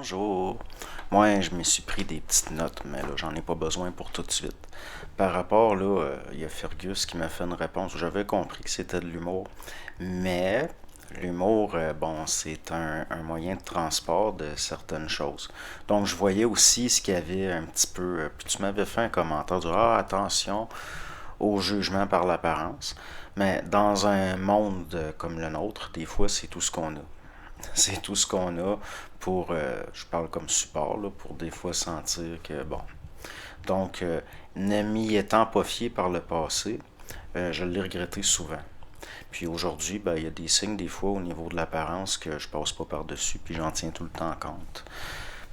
Bonjour. Moi, je me suis pris des petites notes, mais là, j'en ai pas besoin pour tout de suite. Par rapport, là, il y a Fergus qui m'a fait une réponse. J'avais compris que c'était de l'humour, mais l'humour, bon, c'est un moyen de transport de certaines choses. Donc, je voyais aussi ce qu'il y avait un petit peu. Puis tu m'avais fait un commentaire du ah, attention au jugement par l'apparence. Mais dans un monde comme le nôtre, des fois, c'est tout ce qu'on a. C'est tout ce qu'on a pour, je parle comme support, là, pour des fois sentir que, bon. Donc, ne m'y étant pas fié par le passé, je l'ai regretté souvent. Puis aujourd'hui, ben, il y a des signes des fois au niveau de l'apparence que je passe pas par-dessus, puis j'en tiens tout le temps compte.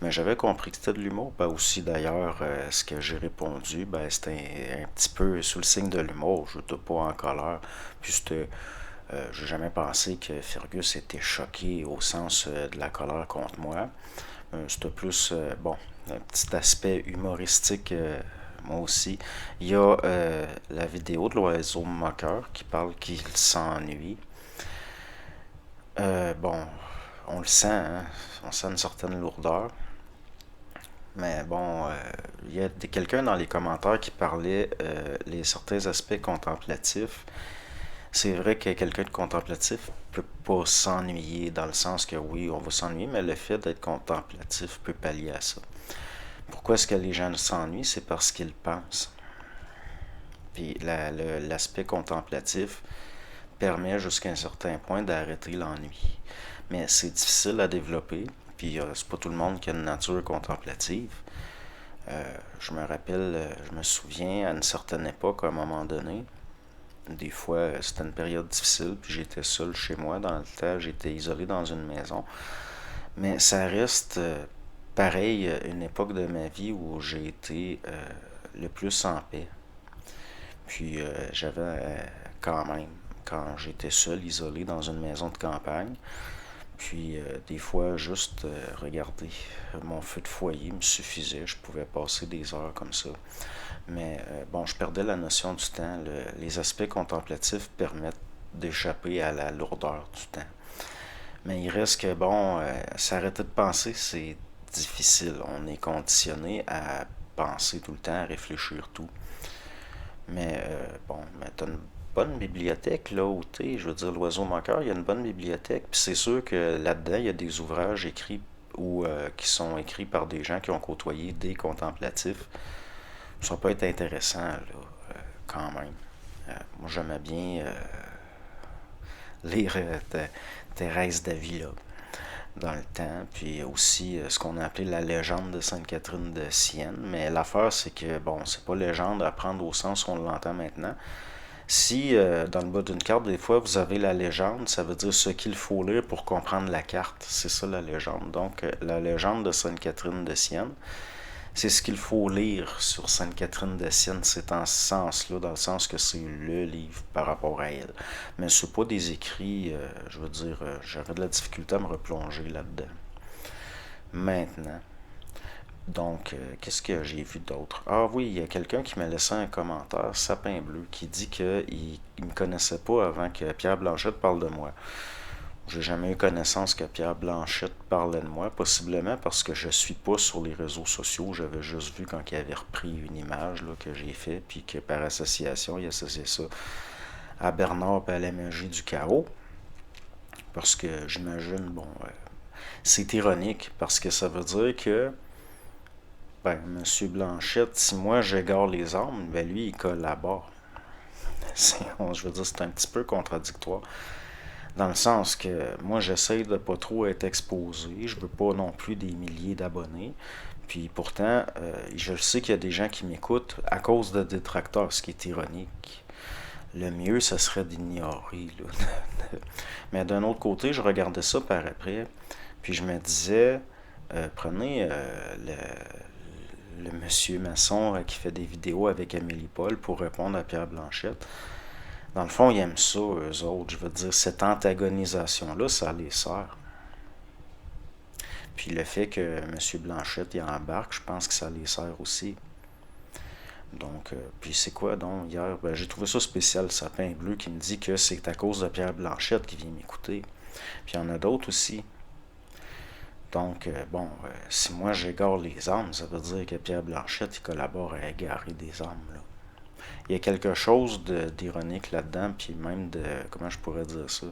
Mais j'avais compris que c'était de l'humour. Ben aussi d'ailleurs, ce que j'ai répondu, ben c'était un petit peu sous le signe de l'humour. Je n'étais pas en colère. Puis c'était j'ai jamais pensé que Fergus était choqué au sens de la colère contre moi. C'était plus, bon, un petit aspect humoristique, moi aussi. Il y a la vidéo de l'oiseau moqueur qui parle qu'il s'ennuie. Bon, on le sent, hein? On sent une certaine lourdeur. Mais bon, il y a quelqu'un dans les commentaires qui parlait les certains aspects contemplatifs. C'est vrai que quelqu'un de contemplatif peut pas s'ennuyer dans le sens que oui, on va s'ennuyer, mais le fait d'être contemplatif peut pallier à ça. Pourquoi est-ce que les gens s'ennuient? C'est parce qu'ils pensent. Puis l'aspect contemplatif permet jusqu'à un certain point d'arrêter l'ennui. Mais c'est difficile à développer, puis c'est pas tout le monde qui a une nature contemplative. Je me rappelle, je me souviens à une certaine époque, à un moment donné, des fois, c'était une période difficile, puis j'étais seul chez moi dans le temps, j'étais isolé dans une maison. Mais ça reste pareil, une époque de ma vie où j'ai été le plus en paix. Puis j'avais quand même, quand j'étais seul, isolé dans une maison de campagne, puis des fois, juste regarder mon feu de foyer me suffisait, je pouvais passer des heures comme ça. Mais bon, je perdais la notion du temps. Les aspects contemplatifs permettent d'échapper à la lourdeur du temps. Mais il reste que, bon, s'arrêter de penser, c'est difficile. On est conditionné à penser tout le temps, à réfléchir tout. Mais bon, mais t'as une bonne bibliothèque là où t'es. Je veux dire, l'oiseau moqueur, il y a une bonne bibliothèque. Puis c'est sûr que là-dedans, il y a des ouvrages écrits ou qui sont écrits par des gens qui ont côtoyé des contemplatifs. Ça peut être intéressant, là, quand même. Moi, j'aimais bien lire Thérèse d'Avila dans le temps, puis aussi ce qu'on a appelé la légende de Sainte-Catherine de Sienne. Mais l'affaire, c'est que, bon, c'est pas légende à prendre au sens qu'on l'entend maintenant. Si, dans le bas d'une carte, des fois, vous avez la légende, ça veut dire ce qu'il faut lire pour comprendre la carte. C'est ça, la légende. Donc, la légende de Sainte-Catherine de Sienne, c'est ce qu'il faut lire sur Sainte-Catherine de Sienne. C'est en ce sens-là, dans le sens que c'est le livre par rapport à elle. Mais c'est pas des écrits, je veux dire, j'avais de la difficulté à me replonger là-dedans. Maintenant, donc, qu'est-ce que j'ai vu d'autre? Ah oui, il y a quelqu'un qui m'a laissé un commentaire, Sapin Bleu, qui dit qu'il ne me connaissait pas avant que Pierre Blanchette parle de moi. J'ai jamais eu connaissance que Pierre Blanchette parlait de moi, possiblement parce que je suis pas sur les réseaux sociaux. J'avais juste vu quand il avait repris une image là, que j'ai fait, puis que par association, il associait ça à Bernard et à la magie du chaos. Parce que j'imagine, bon, c'est ironique, parce que ça veut dire que, ben, Monsieur Blanchette, si moi j'égare les armes, ben lui, il collabore. Je veux dire, c'est un petit peu contradictoire. Dans le sens que moi, j'essaie de pas trop être exposé. Je veux pas non plus des milliers d'abonnés. Puis pourtant, je sais qu'il y a des gens qui m'écoutent à cause de détracteurs, ce qui est ironique. Le mieux, ce serait d'ignorer. Mais d'un autre côté, je regardais ça par après. Puis je me disais, prenez le monsieur maçon qui fait des vidéos avec Amélie Paul pour répondre à Pierre Blanchette. Dans le fond, ils aiment ça, eux autres. Je veux dire, cette antagonisation-là, ça les sert. Puis le fait que M. Blanchette y embarque, je pense que ça les sert aussi. Donc, puis c'est quoi donc hier? Ben, j'ai trouvé ça spécial, Sapin Bleu, qui me dit que c'est à cause de Pierre Blanchette qui vient m'écouter. Puis il y en a d'autres aussi. Donc, si moi j'égare les armes, ça veut dire que Pierre Blanchette, il collabore à égarer des armes, là. Il y a quelque chose d'ironique là-dedans, puis même de, comment je pourrais dire ça,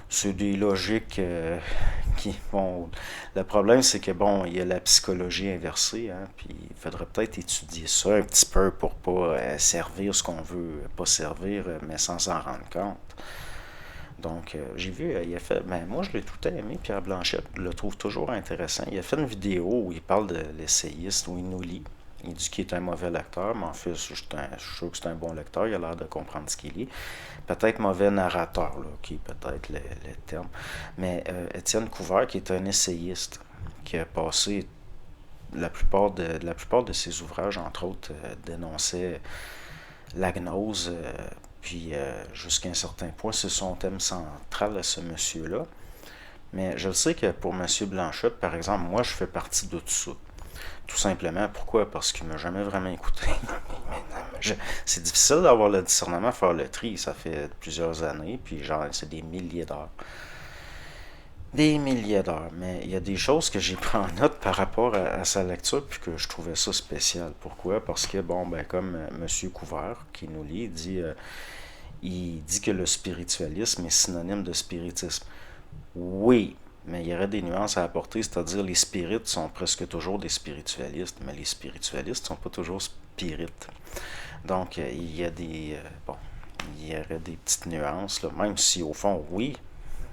c'est des logiques qui, bon, le problème c'est que, bon, il y a la psychologie inversée, hein, puis il faudrait peut-être étudier ça un petit peu pour pas servir ce qu'on veut pas servir, mais sans s'en rendre compte. Donc, j'ai vu, il a fait, ben moi je l'ai tout aimé, Pierre Blanchette, je le trouve toujours intéressant. Il a fait une vidéo où il parle de l'essayiste, où il nous lit. Il dit qu'il est un mauvais lecteur, mais en fait, je suis sûr que c'est un bon lecteur, il a l'air de comprendre ce qu'il lit. Peut-être mauvais narrateur, là, qui est peut-être le terme. Mais Étienne Couvert, qui est un essayiste, qui a passé la plupart de ses ouvrages, entre autres, dénonçait la gnose, puis jusqu'à un certain point, c'est son thème central à ce monsieur-là. Mais je le sais que pour M. Blanchette, par exemple, moi, je fais partie de tout ça. Tout simplement, pourquoi? Parce qu'il m'a jamais vraiment écouté. C'est difficile d'avoir le discernement, faire le tri. Ça fait plusieurs années, puis genre, c'est des milliers d'heures. Des milliers d'heures. Mais il y a des choses que j'ai pris en note par rapport à sa lecture, puis que je trouvais ça spécial. Pourquoi? Parce que, bon, ben, comme M. Couvert, qui nous lit, il dit que le spiritualisme est synonyme de spiritisme. Oui, mais il y aurait des nuances à apporter, c'est-à-dire les spirites sont presque toujours des spiritualistes, mais les spiritualistes ne sont pas toujours spirites. Donc, il y a bon, il y aurait des petites nuances, là, même si au fond, oui,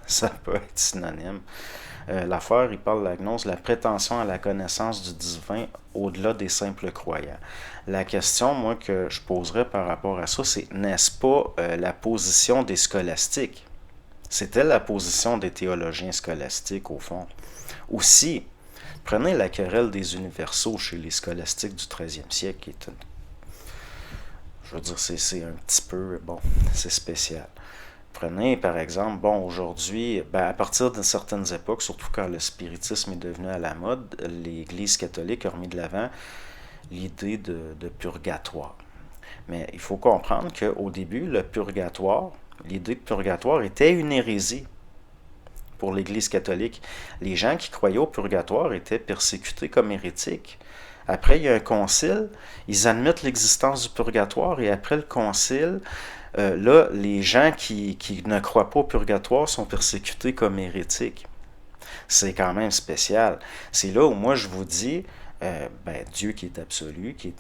ça peut être synonyme. L'affaire, il parle de la gnose, la prétention à la connaissance du divin au-delà des simples croyants. La question, moi, que je poserais par rapport à ça, c'est n'est-ce pas la position des scolastiques? C'était la position des théologiens scolastiques, au fond. Aussi, prenez la querelle des universaux chez les scolastiques du 13e siècle, qui est une... Je veux dire, c'est un petit peu... Bon, c'est spécial. Prenez, par exemple, bon, aujourd'hui, ben, à partir de certaines époques, surtout quand le spiritisme est devenu à la mode, l'Église catholique a remis de l'avant l'idée de purgatoire. Mais il faut comprendre qu'au début, le purgatoire, l'idée de purgatoire était une hérésie pour l'Église catholique. Les gens qui croyaient au purgatoire étaient persécutés comme hérétiques. Après, il y a un concile, ils admettent l'existence du purgatoire, et après le concile, là, les gens qui ne croient pas au purgatoire sont persécutés comme hérétiques. C'est quand même spécial. C'est là où moi je vous dis, ben, Dieu qui est absolu, qui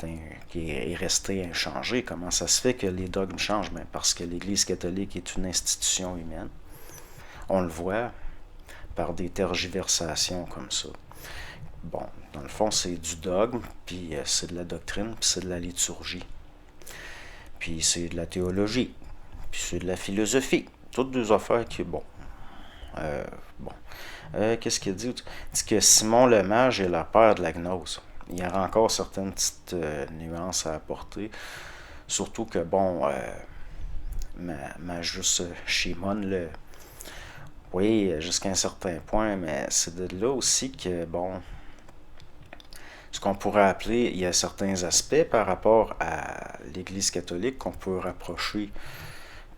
est resté inchangé, comment ça se fait que les dogmes changent? Ben, parce que l'Église catholique est une institution humaine. On le voit par des tergiversations comme ça. Bon, dans le fond, c'est du dogme, puis c'est de la doctrine, puis c'est de la liturgie. Puis c'est de la théologie, puis c'est de la philosophie. Toutes des affaires qui, bon, bon. Qu'est-ce qu'il dit? Il dit que Simon le mage est le père de la gnose. Il y aura encore certaines petites nuances à apporter. Surtout que, bon, ma juste Shimon, oui, jusqu'à un certain point, mais c'est de là aussi que, bon, ce qu'on pourrait appeler, il y a certains aspects par rapport à l'Église catholique qu'on peut rapprocher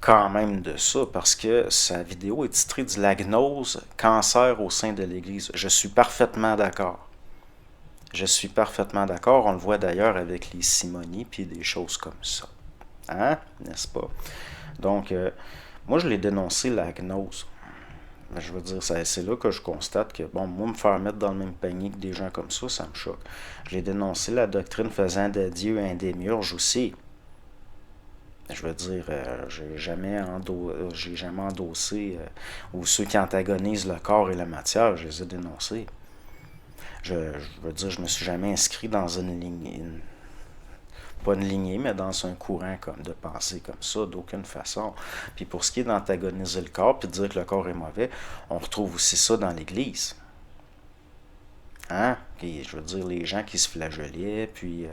quand même de ça, parce que sa vidéo est titrée de la gnose, cancer au sein de l'Église. Je suis parfaitement d'accord. Je suis parfaitement d'accord. On le voit d'ailleurs avec les simonies puis des choses comme ça. Hein? N'est-ce pas? Donc, moi, je l'ai dénoncé, la gnose. Je veux dire, c'est là que je constate que, bon, moi, me faire mettre dans le même panier que des gens comme ça me choque. Je l'ai dénoncé, la doctrine faisant de Dieu un démiurge aussi. Je veux dire, j'ai jamais endossé, ou ceux qui antagonisent le corps et la matière, je les ai dénoncés. Je veux dire, je me suis jamais inscrit dans une lignée, pas une lignée, mais dans un courant comme de pensée comme ça, d'aucune façon. Puis pour ce qui est d'antagoniser le corps, puis de dire que le corps est mauvais, on retrouve aussi ça dans l'Église. Hein? Puis, je veux dire, les gens qui se flagellaient, puis...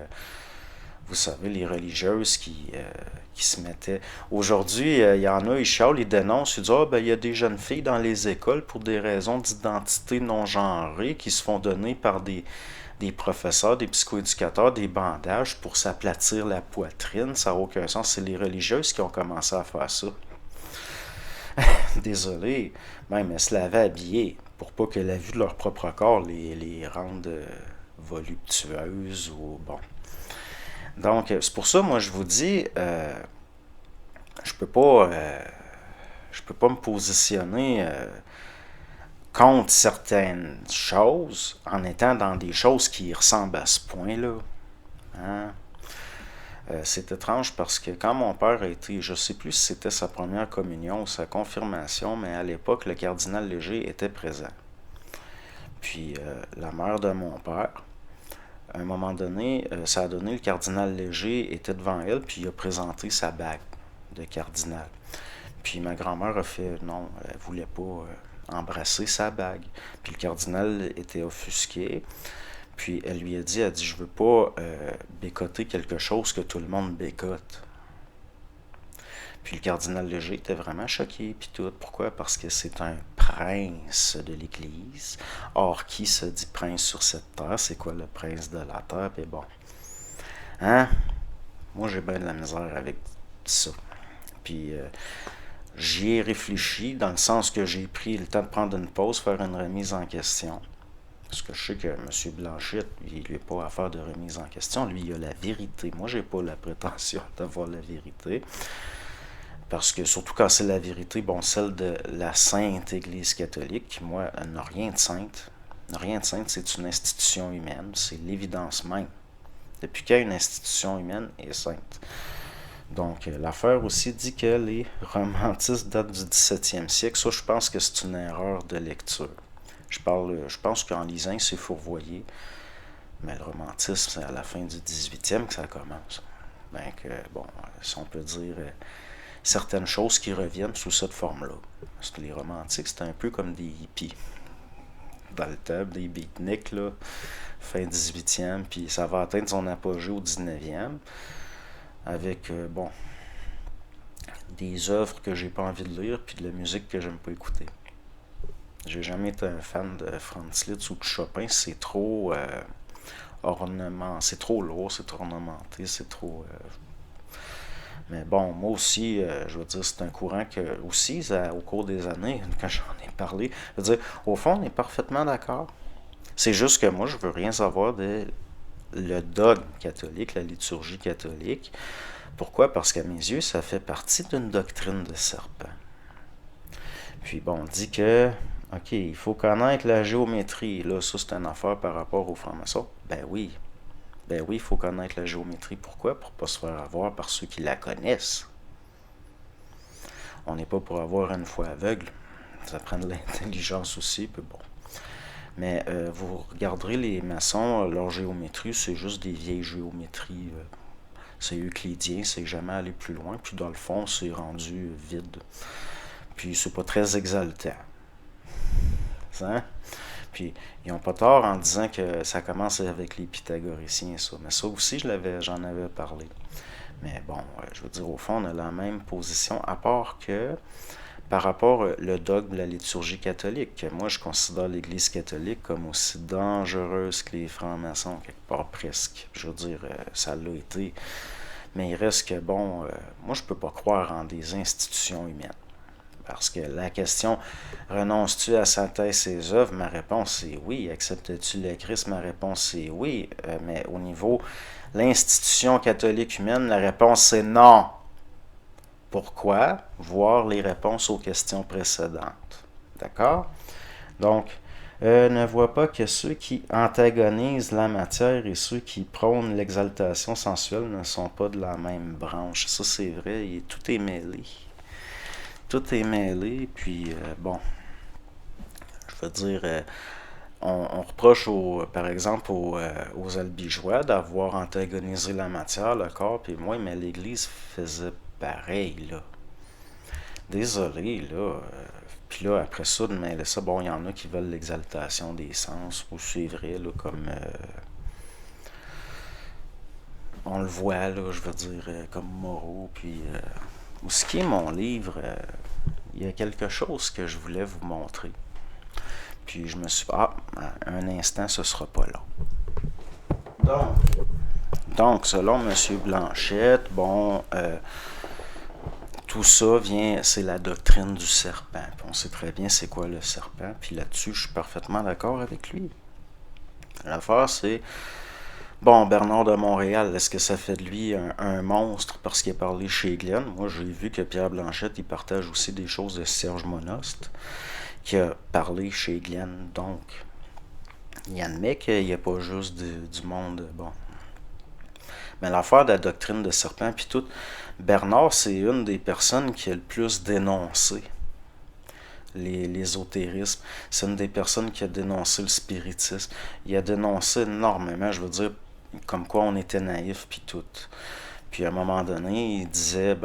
vous savez, les religieuses qui se mettaient... Aujourd'hui, il y en a, ils chialent, ils dénoncent, ils disent « Ah, ben, il y a des jeunes filles dans les écoles pour des raisons d'identité non genrée qui se font donner par des professeurs, des psychoéducateurs, des bandages pour s'aplatir la poitrine. » Ça n'a aucun sens. C'est les religieuses qui ont commencé à faire ça. désolé, même elles se lavaient habillées pour pas que la vue de leur propre corps les rende voluptueuses ou bon. Donc, c'est pour ça, moi, je vous dis, je peux pas, je peux pas me positionner contre certaines choses en étant dans des choses qui ressemblent à ce point-là. Hein? C'est étrange parce que quand mon père a été, je sais plus si c'était sa première communion ou sa confirmation, mais à l'époque, le cardinal Léger était présent. Puis la mère de mon père, à un moment donné, ça a donné, le cardinal Léger était devant elle, puis il a présenté sa bague de cardinal. Puis ma grand-mère a fait non, elle voulait pas embrasser sa bague. Puis le cardinal était offusqué. Puis elle dit, je veux pas bécoter quelque chose que tout le monde bécote. Puis le cardinal Léger était vraiment choqué, puis tout. Pourquoi? Parce que c'est un prince de l'Église. Or, qui se dit prince sur cette terre? C'est quoi le prince de la terre? Puis bon. Hein? Moi, j'ai bien de la misère avec ça. Puis j'y ai réfléchi dans le sens que j'ai pris le temps de prendre une pause, faire une remise en question. Parce que je sais que M. Blanchet, il lui a pas à faire de remise en question. Lui, il a la vérité. Moi, j'ai pas la prétention d'avoir la vérité. Parce que, surtout quand c'est la vérité, bon, celle de la Sainte Église catholique, qui, moi, n'a rien de sainte. N'a rien de sainte, c'est une institution humaine. C'est l'évidence même. Depuis quand une institution humaine est sainte. Donc, l'affaire aussi dit que les romantistes datent du 17e siècle. Ça, je pense que c'est une erreur de lecture. Je pense qu'en lisant, c'est fourvoyé. Mais le romantisme, c'est à la fin du 18e que ça commence. Ben que, bon, si on peut dire certaines choses qui reviennent sous cette forme-là. Parce que les romantiques, c'est un peu comme des hippies. Dans le temps, des beatniks, là, fin 18e, puis ça va atteindre son apogée au 19e. Avec, bon, des œuvres que j'ai pas envie de lire, puis de la musique que j'aime pas écouter. J'ai jamais été un fan de Franz Liszt ou de Chopin, c'est trop c'est trop lourd, c'est trop ornementé, c'est trop. Mais bon, moi aussi, je veux dire, c'est un courant que aussi, au cours des années, quand j'en ai parlé, je veux dire, au fond, on est parfaitement d'accord. C'est juste que moi, je veux rien savoir de le dogme catholique, la liturgie catholique. Pourquoi? Parce qu'à mes yeux, ça fait partie d'une doctrine de serpent. Puis bon, on dit que, OK, il faut connaître la géométrie. Là, ça, c'est une affaire par rapport aux francs-maçons. Ben oui. Ben oui, il faut connaître la géométrie. Pourquoi? Pour ne pas se faire avoir par ceux qui la connaissent. On n'est pas pour avoir une foi aveugle. Ça prend de l'intelligence aussi, puis bon. Mais vous regarderez les maçons, leur géométrie, c'est juste des vieilles géométries. C'est euclidien, c'est jamais aller plus loin. Puis dans le fond, c'est rendu vide. Puis c'est pas très exaltant. Hein? Puis ils n'ont pas tort en disant que ça commence avec les pythagoriciens, ça. Mais ça aussi, j'en avais parlé. Mais bon, je veux dire, au fond, on a la même position, à part que par rapport le dogme de la liturgie catholique, moi, je considère l'Église catholique comme aussi dangereuse que les francs-maçons, quelque part presque. Je veux dire, ça l'a été. Mais il reste que, bon, moi, je peux pas croire en des institutions humaines. Parce que la question, renonces-tu à sa thèse et ses œuvres? Ma réponse est oui. Acceptes-tu le Christ? Ma réponse est oui. Mais au niveau l'institution catholique humaine, la réponse est non. Pourquoi? Voir les réponses aux questions précédentes. D'accord? Donc, ne vois pas que ceux qui antagonisent la matière et ceux qui prônent l'exaltation sensuelle ne sont pas de la même branche. Ça, c'est vrai, tout est mêlé. Tout est mêlé, puis bon, je veux dire, on reproche, par exemple, aux albigeois d'avoir antagonisé la matière, le corps, puis moi, mais l'Église faisait pareil, là. Désolé, là. Puis là, après ça, de mêler ça, bon, il y en a qui veulent l'exaltation des sens, ou c'est vrai, là, comme on le voit, là, je veux dire, comme Moreau, puis ce qui est mon livre, il y a quelque chose que je voulais vous montrer. Puis je me suis dit, un instant, ce sera pas long. Donc selon M. Blanchette, bon, tout ça vient, c'est la doctrine du serpent. Puis on sait très bien c'est quoi le serpent. Puis là-dessus, je suis parfaitement d'accord avec lui. L'affaire, c'est, bon, Bernard de Montréal, est-ce que ça fait de lui un monstre parce qu'il a parlé chez Glenn? Moi, j'ai vu que Pierre Blanchette, il partage aussi des choses de Serge Monost, qui a parlé chez Glenn. Donc, il admet qu'il n'y a pas juste du monde, bon. Mais l'affaire de la doctrine de serpent, puis tout, Bernard, c'est une des personnes qui a le plus dénoncé l'ésotérisme. C'est une des personnes qui a dénoncé le spiritisme. Il a dénoncé énormément, je veux dire, comme quoi on était naïf, puis tout. Puis à un moment donné, il disait,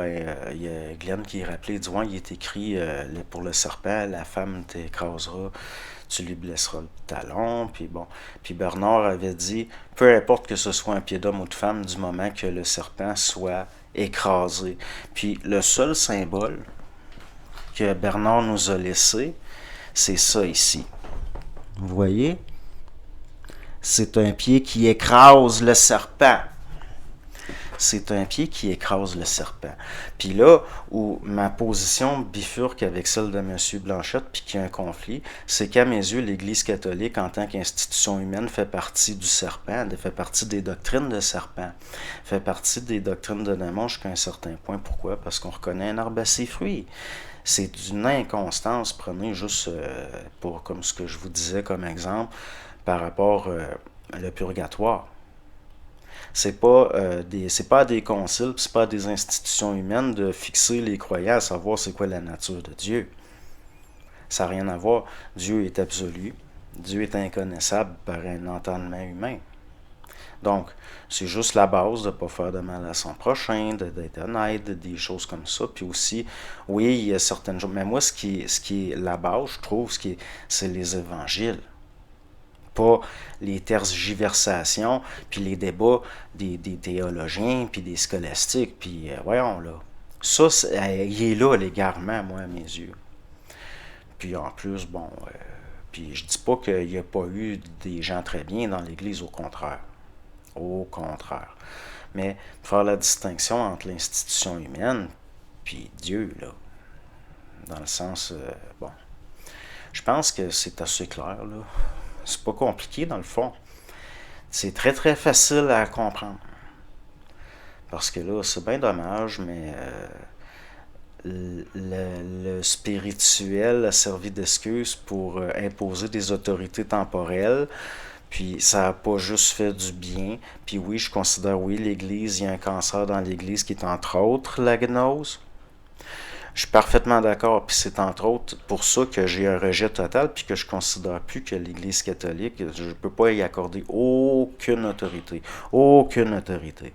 il y a Glenn qui est rappelé, il dit, ouais, il est écrit pour le serpent, la femme t'écrasera, tu lui blesseras le talon, puis bon. Puis Bernard avait dit, peu importe que ce soit un pied d'homme ou de femme, du moment que le serpent soit écrasé. Puis le seul symbole que Bernard nous a laissé, c'est ça ici. Vous voyez? C'est un pied qui écrase le serpent. C'est un pied qui écrase le serpent. Puis là, où ma position bifurque avec celle de M. Blanchette, puis qu'il y a un conflit, c'est qu'à mes yeux, l'Église catholique, en tant qu'institution humaine, fait partie du serpent, fait partie des doctrines de serpent, fait partie des doctrines de démon jusqu'à un certain point. Pourquoi? Parce qu'on reconnaît un arbre à ses fruits. C'est d'une inconstance, prenez juste pour comme ce que je vous disais comme exemple, par rapport au purgatoire. C'est pas à des conciles, c'est pas à des institutions humaines de fixer les croyants à savoir c'est quoi la nature de Dieu. Ça n'a rien à voir. Dieu est absolu. Dieu est inconnaissable par un entendement humain. Donc, c'est juste la base de ne pas faire de mal à son prochain, d'être honnête, des choses comme ça. Puis aussi, oui, il y a certaines choses. Mais moi, ce qui est la base, je trouve, c'est les évangiles. Pas les tergiversations, puis les débats des théologiens, puis des scolastiques, puis voyons là. Ça, il est là l'égarement, moi, à mes yeux. Puis en plus, bon, puis je dis pas qu'il n'y a pas eu des gens très bien dans l'Église, au contraire. Au contraire. Mais faire la distinction entre l'institution humaine puis Dieu, là, dans le sens, bon, je pense que c'est assez clair, là. C'est pas compliqué, dans le fond. C'est très, très facile à comprendre. Parce que là, c'est bien dommage, mais le spirituel a servi d'excuse pour imposer des autorités temporelles. Puis ça n'a pas juste fait du bien. Puis oui, je considère, oui, l'Église, il y a un cancer dans l'Église qui est entre autres la gnose. Je suis parfaitement d'accord, puis c'est entre autres pour ça que j'ai un rejet total, puis que je considère plus que l'Église catholique, je ne peux pas y accorder aucune autorité. Aucune autorité.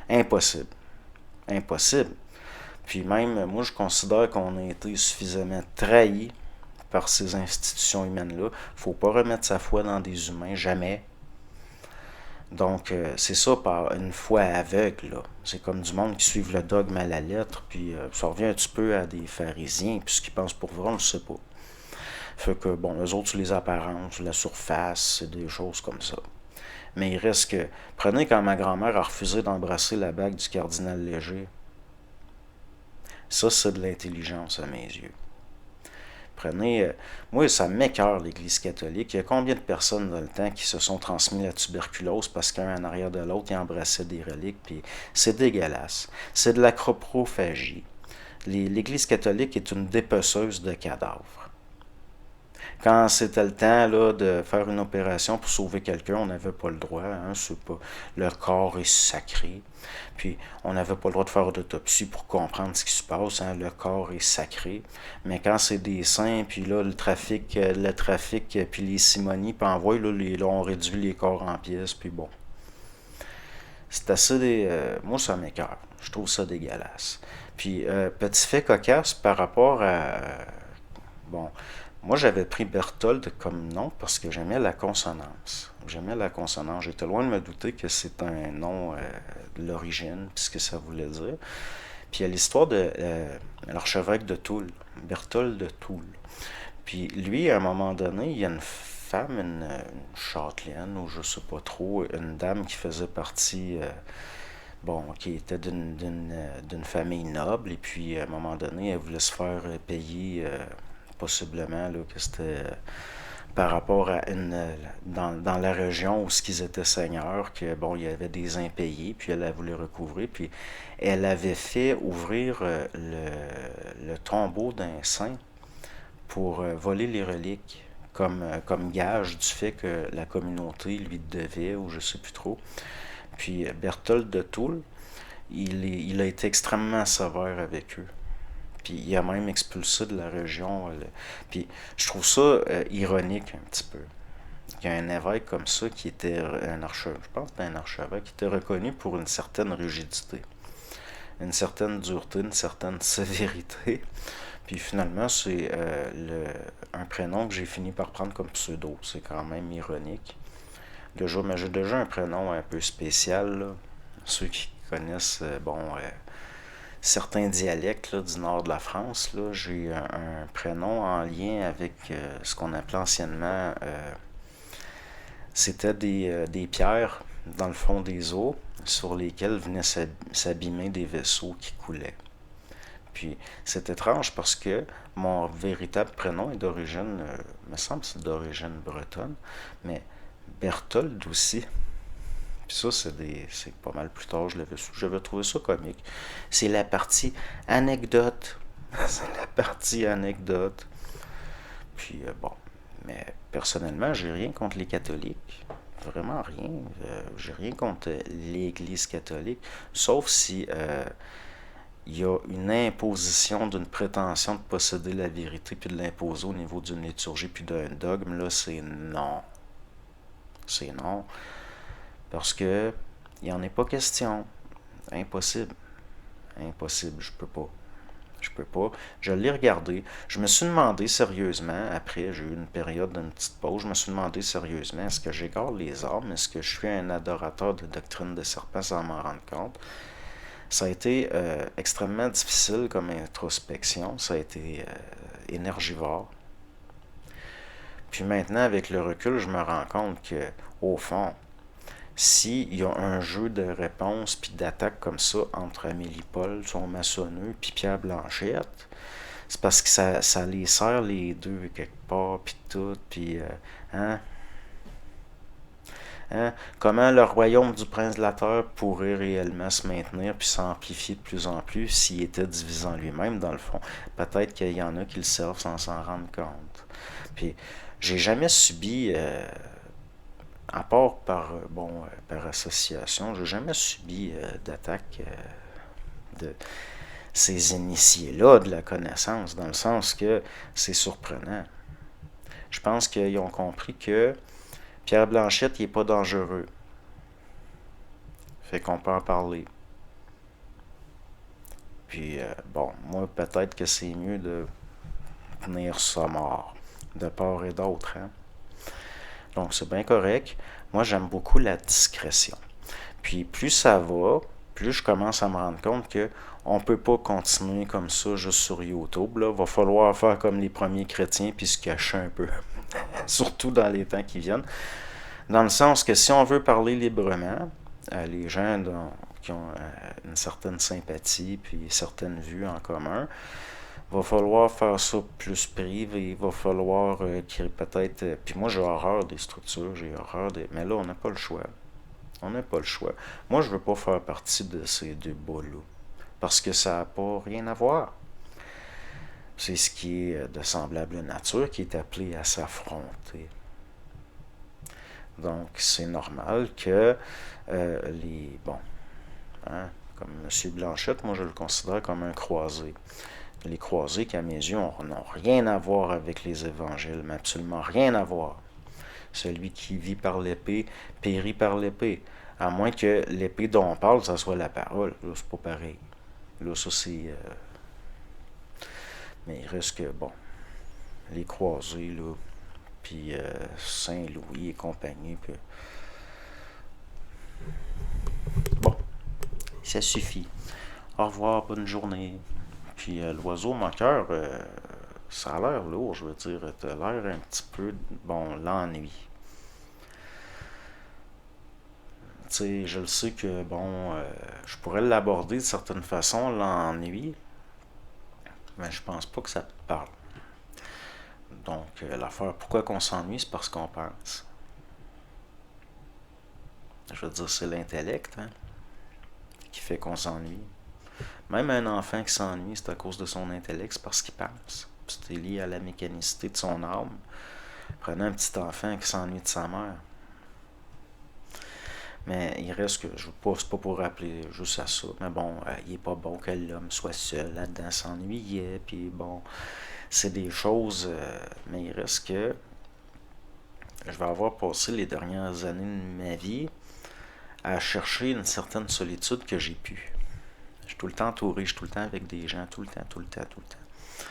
Impossible. Impossible. Puis même, moi, je considère qu'on a été suffisamment trahi par ces institutions humaines-là. Faut pas remettre sa foi dans des humains, jamais. Donc, c'est ça, par une foi aveugle, là. C'est comme du monde qui suit le dogme à la lettre, puis ça revient un petit peu à des pharisiens, puis ce qu'ils pensent pour vrai, on ne sait pas. Fait que, bon, eux autres, sur les apparences, sur la surface, c'est des choses comme ça. Mais il reste que, prenez quand ma grand-mère a refusé d'embrasser la bague du cardinal Léger. Ça, c'est de l'intelligence à mes yeux. Prenez, moi, ça m'écœure l'Église catholique. Il y a combien de personnes dans le temps qui se sont transmis la tuberculose parce qu'un en arrière de l'autre, ils embrassaient des reliques, puis c'est dégueulasse. C'est de la croprophagie. L'Église catholique est une dépeceuse de cadavres. Quand c'était le temps là, de faire une opération pour sauver quelqu'un, on n'avait pas le droit. Hein, c'est pas, le corps est sacré. Puis on n'avait pas le droit de faire d'autopsie pour comprendre ce qui se passe. Hein, le corps est sacré. Mais quand c'est des saints, puis là, le trafic, puis les simonies, puis envoie, là, on réduit les corps en pièces, puis bon. C'est assez... moi, ça m'écoeure. Je trouve ça dégueulasse. Puis, petit fait cocasse par rapport à... bon, moi, j'avais pris Berthold comme nom parce que j'aimais la consonance. J'aimais la consonance. J'étais loin de me douter que c'est un nom de l'origine, puis ce que ça voulait dire. Puis il y a l'histoire de l'archevêque de Toul, Berthold de Toul. Puis lui, à un moment donné, il y a une femme, une châtelaine, ou je sais pas trop, une dame qui faisait partie bon, qui était d'une famille noble, et puis à un moment donné, elle voulait se faire payer, possiblement, là, que c'était par rapport à dans la région où ce qu'ils étaient seigneurs, que bon, il y avait des impayés, puis elle voulu recouvrir, puis elle avait fait ouvrir le tombeau d'un saint pour voler les reliques, comme gage du fait que la communauté lui devait, ou je sais plus trop. Puis Berthold de Toul, il a été extrêmement sévère avec eux. Puis il a même expulsé de la région. Puis je trouve ça ironique un petit peu. Il y a un évêque comme ça qui était un archevêque, je pense que c'était un archevêque, qui était reconnu pour une certaine rigidité, une certaine dureté, une certaine sévérité. Puis finalement, c'est un prénom que j'ai fini par prendre comme pseudo. C'est quand même ironique. Mais j'ai déjà un prénom un peu spécial, là. Ceux qui connaissent, certains dialectes là, du nord de la France, là, j'ai un prénom en lien avec ce qu'on appelait anciennement, c'était des pierres dans le fond des eaux sur lesquelles venaient s'abîmer des vaisseaux qui coulaient. Puis c'est étrange parce que mon véritable prénom est d'origine, me semble que c'est d'origine bretonne, mais Berthold aussi. Puis ça, c'est pas mal plus tard, je l'avais su. J'avais trouvé ça comique. C'est la partie anecdote. C'est la partie anecdote. Puis bon, mais personnellement, j'ai rien contre les catholiques. Vraiment rien. J'ai rien contre l'Église catholique. Sauf si il y a une imposition d'une prétention de posséder la vérité puis de l'imposer au niveau d'une liturgie puis d'un dogme. Là, c'est non. C'est non. Parce que il n'y en est pas question. Impossible. Impossible, je peux pas. Je peux pas. Je l'ai regardé. Je me suis demandé sérieusement, après, j'ai eu une période d'une petite pause, je me suis demandé sérieusement, est-ce que j'égare les armes? Est-ce que je suis un adorateur de doctrine des serpents sans m'en rendre compte? Ça a été extrêmement difficile comme introspection. Ça a été énergivore. Puis maintenant, avec le recul, je me rends compte que, au fond, s'il y a un jeu de réponse puis d'attaque comme ça entre Amélie Paul, son maçonneux, puis Pierre Blanchette, c'est parce que ça les sert les deux quelque part, puis tout, puis hein, hein, comment le royaume du prince de la terre pourrait réellement se maintenir puis s'amplifier de plus en plus s'il était divisé en lui-même, dans le fond. Peut-être qu'il y en a qui le servent sans s'en rendre compte. Puis, j'ai jamais subi, à part par association, j'ai jamais subi d'attaque de ces initiés-là de la connaissance, dans le sens que c'est surprenant. Je pense qu'ils ont compris que Pierre Blanchette, il est pas dangereux. Fait qu'on peut en parler. Puis, moi, peut-être que c'est mieux de tenir ça mort, de part et d'autre. Hein? Donc, c'est bien correct. Moi, j'aime beaucoup la discrétion. Puis, plus ça va, plus je commence à me rendre compte que on peut pas continuer comme ça juste sur YouTube. Là. Va falloir faire comme les premiers chrétiens puis se cacher un peu. Surtout dans les temps qui viennent. Dans le sens que si on veut parler librement, les gens qui ont une certaine sympathie puis certaines vues en commun, va falloir faire ça plus privé, il va falloir qu'il peut-être... puis moi j'ai horreur des structures, j'ai horreur des... Mais là on n'a pas le choix. On n'a pas le choix. Moi je veux pas faire partie de ces débats-là. Parce que ça n'a pas rien à voir. C'est ce qui est de semblable nature qui est appelé à s'affronter. Donc, c'est normal que hein, comme M. Blanchette, moi je le considère comme un croisé. Les croisés qui, à mes yeux, n'ont rien à voir avec les évangiles, mais absolument rien à voir. Celui qui vit par l'épée périt par l'épée. À moins que l'épée dont on parle, ça soit la parole. Là, c'est pas pareil. Là, ça, c'est... Mais il reste que, les croisés, là, puis Saint-Louis et compagnie, puis... Bon, ça suffit. Au revoir, bonne journée. Puis l'oiseau moqueur, ça a l'air lourd, je veux dire. T'as l'air un petit peu, l'ennui. Tu tu sais, je le sais que, bon, je pourrais l'aborder de certaine façon, l'ennui, mais je pense pas que ça te parle. Donc, l'affaire, pourquoi qu'on s'ennuie, c'est parce qu'on pense. Je veux dire, c'est l'intellect, hein, qui fait qu'on s'ennuie. Même un enfant qui s'ennuie, c'est à cause de son intellect, c'est parce qu'il pense. C'est lié à la mécanicité de son âme. Prenez un petit enfant qui s'ennuie de sa mère. Mais il reste que, je ne c'est pas pour rappeler juste à ça, mais bon, il est pas bon que l'homme soit seul là-dedans, s'ennuyait, puis bon, c'est des choses, mais il reste que je vais avoir passé les dernières années de ma vie à chercher une certaine solitude que j'ai pu. Je suis tout le temps entouré, je suis tout le temps avec des gens, tout le temps, tout le temps, tout le temps.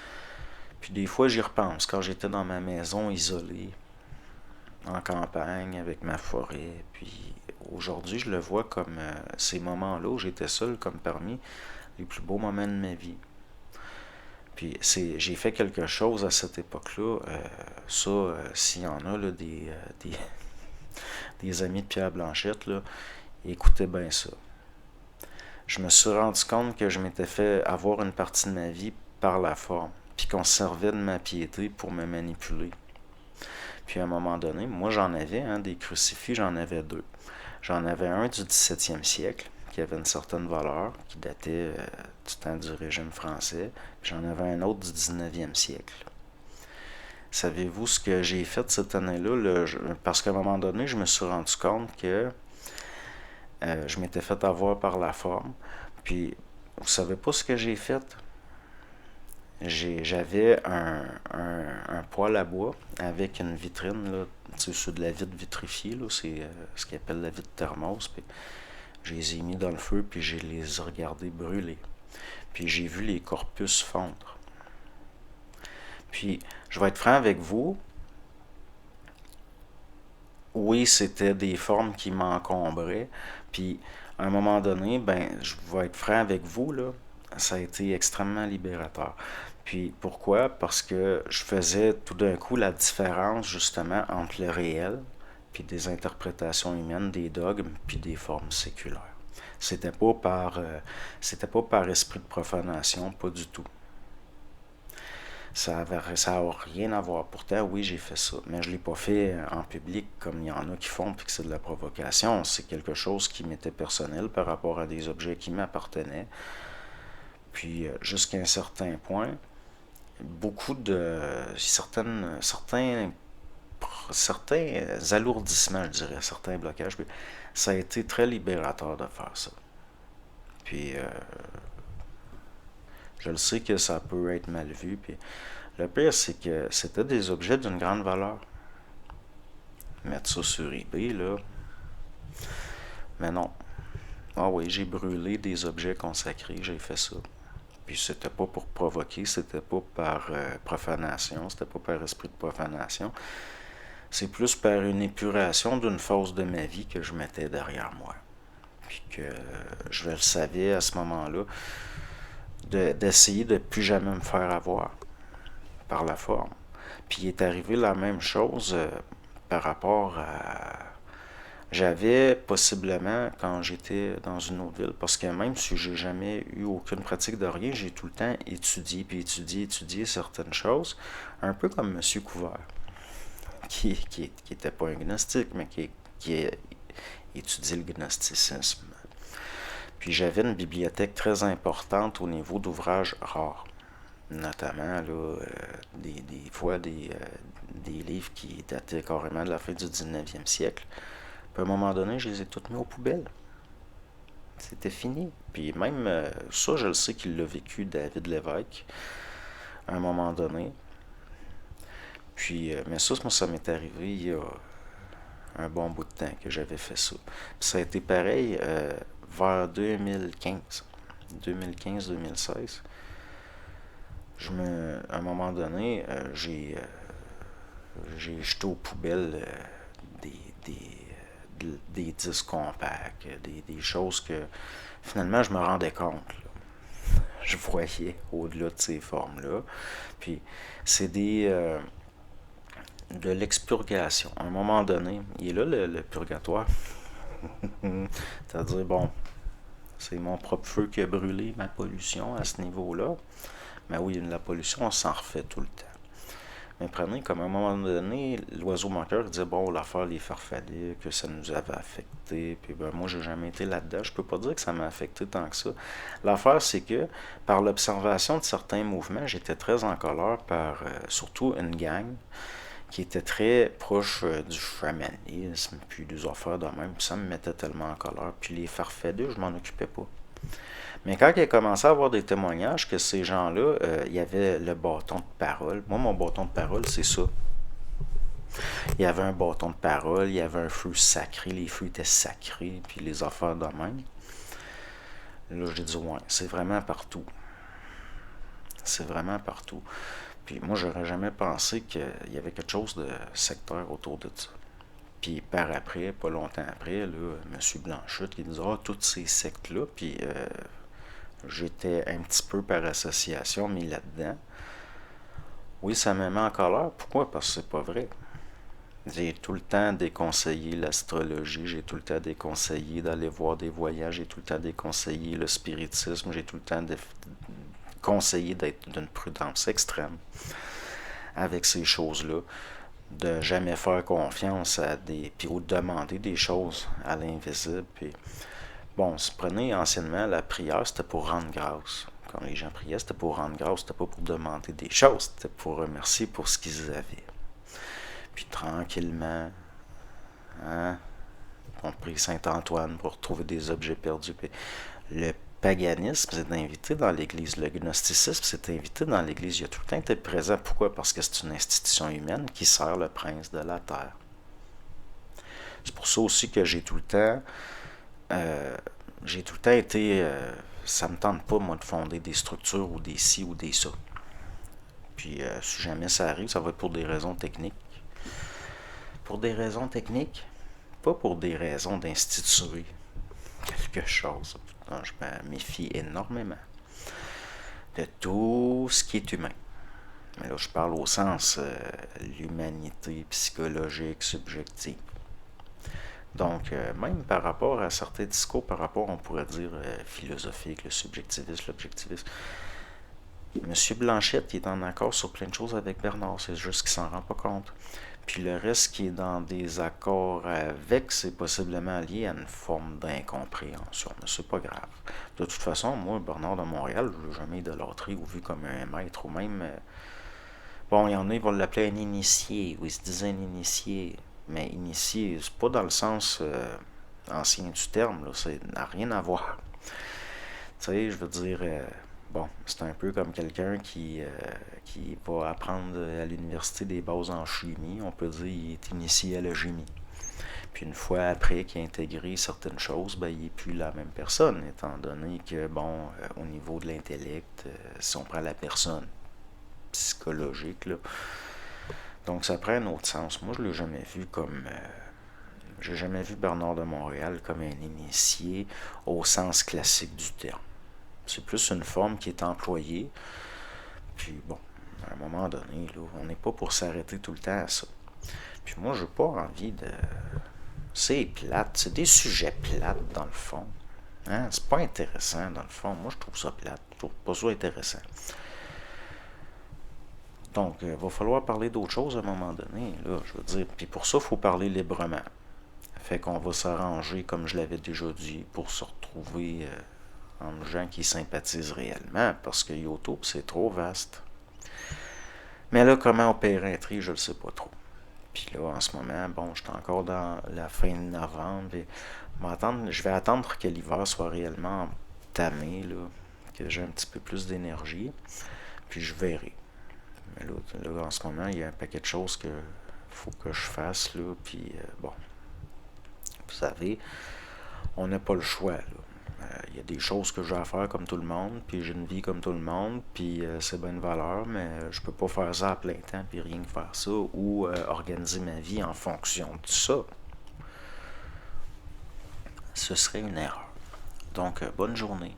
Puis des fois, j'y repense, quand j'étais dans ma maison isolée, en campagne, avec ma forêt, puis aujourd'hui, je le vois comme ces moments-là où j'étais seul, comme parmi les plus beaux moments de ma vie. Puis j'ai fait quelque chose à cette époque-là. Ça, s'il y en a là, des amis de Pierre Blanchette, là, écoutez bien ça. Je me suis rendu compte que je m'étais fait avoir une partie de ma vie par la forme, puis qu'on se servait de ma piété pour me manipuler. Puis à un moment donné, moi j'en avais, hein, des crucifix, j'en avais deux. J'en avais un du 17e siècle, qui avait une certaine valeur, qui datait du temps du régime français. Puis j'en avais un autre du 19e siècle. Savez-vous ce que j'ai fait cette année-là? Parce qu'à un moment donné, je me suis rendu compte que je m'étais fait avoir par la forme. Puis, vous savez pas ce que j'ai fait? J'avais un poêle à bois avec une vitrine, là, c'est de la vitre vitrifiée, là, c'est ce qu'ils appellent la vitre thermos. Puis je les ai mis dans le feu, puis je les ai regardés brûler. Puis j'ai vu les corpus fondre. Puis, je vais être franc avec vous, oui, c'était des formes qui m'encombraient. Puis, à un moment donné, ben, je vais être franc avec vous, là, ça a été extrêmement libérateur. Puis, pourquoi? Parce que je faisais tout d'un coup la différence, justement, entre le réel, puis des interprétations humaines, des dogmes, puis des formes séculaires. C'était pas par, c'était pas par esprit de profanation, pas du tout. Ça n'a rien à voir. Pourtant, oui, j'ai fait ça. Mais je ne l'ai pas fait en public comme il y en a qui font puis que c'est de la provocation. C'est quelque chose qui m'était personnel par rapport à des objets qui m'appartenaient. Puis, jusqu'à un certain point, beaucoup de. Certains alourdissements, je dirais, certains blocages. Puis, ça a été très libérateur de faire ça. Puis, je le sais que ça peut être mal vu. Puis, le pire, c'est que c'était des objets d'une grande valeur. Mettre ça sur eBay, là. Mais non. Ah oui, j'ai brûlé des objets consacrés, j'ai fait ça. Puis c'était pas pour provoquer, c'était pas par profanation, c'était pas par esprit de profanation. C'est plus par une épuration d'une phase de ma vie que je mettais derrière moi. Puis que je le savais à ce moment-là, d'essayer de plus jamais me faire avoir par la forme. Puis il est arrivé la même chose par rapport à... J'avais possiblement, quand j'étais dans une autre ville, parce que même si j'ai jamais eu aucune pratique de rien, j'ai tout le temps étudié, puis étudié certaines choses, un peu comme Monsieur Couvert, qui était pas un gnostique, mais qui étudiait le gnosticisme. Puis j'avais une bibliothèque très importante au niveau d'ouvrages rares, notamment là, des fois des livres qui dataient carrément de la fin du 19e siècle. Puis à un moment donné, je les ai toutes mis aux poubelles. C'était fini. Puis même ça, je le sais qu'il l'a vécu, David Lévesque, à un moment donné. Puis, mais ça, moi, ça m'est arrivé il y a un bon bout de temps que j'avais fait ça. Puis ça a été pareil vers 2015. 2015-2016. À un moment donné, j'ai jeté aux poubelles des, des disques compacts, des choses que finalement je me rendais compte. Là. Je voyais au-delà de ces formes-là. Puis c'est de l'expurgation. À un moment donné, il est là le purgatoire. C'est-à-dire, bon, c'est mon propre feu qui a brûlé ma pollution à ce niveau-là. Mais oui, la pollution, on s'en refait tout le temps. Mais prenez comme à un moment donné, l'oiseau manqueur disait bon, l'affaire les farfadets, que ça nous avait affecté. Puis ben moi, j'ai jamais été là-dedans. Je peux pas dire que ça m'a affecté tant que ça. L'affaire, c'est que par l'observation de certains mouvements, j'étais très en colère par surtout une gang qui était très proche du chamanisme, puis des affaires de même. Puis ça me mettait tellement en colère. Puis les farfadets, je m'en occupais pas. Mais quand il a commencé à avoir des témoignages que ces gens-là, il y avait le bâton de parole. Moi, mon bâton de parole, c'est ça. Il y avait un bâton de parole, il y avait un feu sacré, les feux étaient sacrés, puis les affaires de même. Là, j'ai dit, ouais, c'est vraiment partout. C'est vraiment partout. Puis moi, j'aurais jamais pensé qu'il y avait quelque chose de sectaire autour de ça. Puis par après, pas longtemps après, là, M. Blanchette qui disait, ah, toutes ces sectes-là, puis j'étais un petit peu par association mis là-dedans. Oui, ça me met en colère. Pourquoi? Parce que c'est pas vrai. J'ai tout le temps déconseillé l'astrologie, j'ai tout le temps déconseillé d'aller voir des voyages, j'ai tout le temps déconseillé le spiritisme, j'ai tout le temps conseillé d'être d'une prudence extrême avec ces choses-là, de jamais faire confiance à des, puis ou de demander des choses à l'invisible. Puis bon, si prenez anciennement la prière, c'était pour rendre grâce. Quand les gens priaient, c'était pour rendre grâce, c'était pas pour demander des choses, c'était pour remercier pour ce qu'ils avaient. Puis tranquillement, hein, on prie Saint-Antoine pour trouver des objets perdus. Puis le paganisme s'est invité dans l'Église. Le gnosticisme s'est invité dans l'Église. Il a tout le temps été présent. Pourquoi? Parce que c'est une institution humaine qui sert le prince de la terre. C'est pour ça aussi que j'ai tout le temps été ça me tente pas moi de fonder des structures ou des ci ou des ça. Puis si jamais ça arrive, ça va être pour des raisons techniques. Pour des raisons techniques, pas pour des raisons d'instituer quelque chose. Non, je me méfie énormément de tout ce qui est humain. Mais là, je parle au sens l'humanité psychologique, subjective. Donc, même par rapport à certains discours, par rapport, on pourrait dire, philosophique, le subjectivisme, l'objectivisme, Monsieur Blanchette, il est en accord sur plein de choses avec Bernard, c'est juste qu'il s'en rend pas compte. Puis le reste qui est dans des accords avec, c'est possiblement lié à une forme d'incompréhension, mais c'est pas grave. De toute façon, moi, Bernard de Montréal, je l'ai jamais idolâtré ou vu comme un maître, ou même... bon, il y en a, ils vont l'appeler un initié, ou ils se disent un initié. Mais initié, c'est pas dans le sens ancien du terme, là, ça n'a rien à voir. Tu sais, je veux dire, bon, c'est un peu comme quelqu'un qui va apprendre à l'université des bases en chimie, on peut dire qu'il est initié à la chimie. Puis une fois après qu'il a intégré certaines choses, ben, il n'est plus la même personne, étant donné que, bon, au niveau de l'intellect, si on prend la personne psychologique, là, donc ça prend un autre sens. Moi, je l'ai jamais vu comme... j'ai jamais vu Bernard de Montréal comme un initié au sens classique du terme. C'est plus une forme qui est employée. Puis bon, à un moment donné, là, on n'est pas pour s'arrêter tout le temps à ça. Puis moi, j'ai pas envie de... C'est plate, c'est des sujets plates dans le fond. Hein? C'est pas intéressant dans le fond. Moi, je trouve ça plate. Je trouve pas ça intéressant. Donc, il va falloir parler d'autre chose à un moment donné, là, je veux dire. Puis pour ça, il faut parler librement. Fait qu'on va s'arranger, comme je l'avais déjà dit, pour se retrouver entre gens qui sympathisent réellement, parce que YouTube, c'est trop vaste. Mais là, comment opérer un tri, je le sais pas trop. Puis là, en ce moment, bon, je suis encore dans la fin de novembre, et je vais attendre que l'hiver soit réellement tamé, là, que j'ai un petit peu plus d'énergie, puis je verrai. Mais là, en ce moment, il y a un paquet de choses que faut que je fasse, là, puis bon, vous savez, on n'a pas le choix, là. Il y a des choses que j'ai à faire comme tout le monde, puis j'ai une vie comme tout le monde, puis c'est bien une valeur, mais je peux pas faire ça à plein temps, puis rien que faire ça, ou organiser ma vie en fonction de ça. Ce serait une erreur. Donc, bonne journée.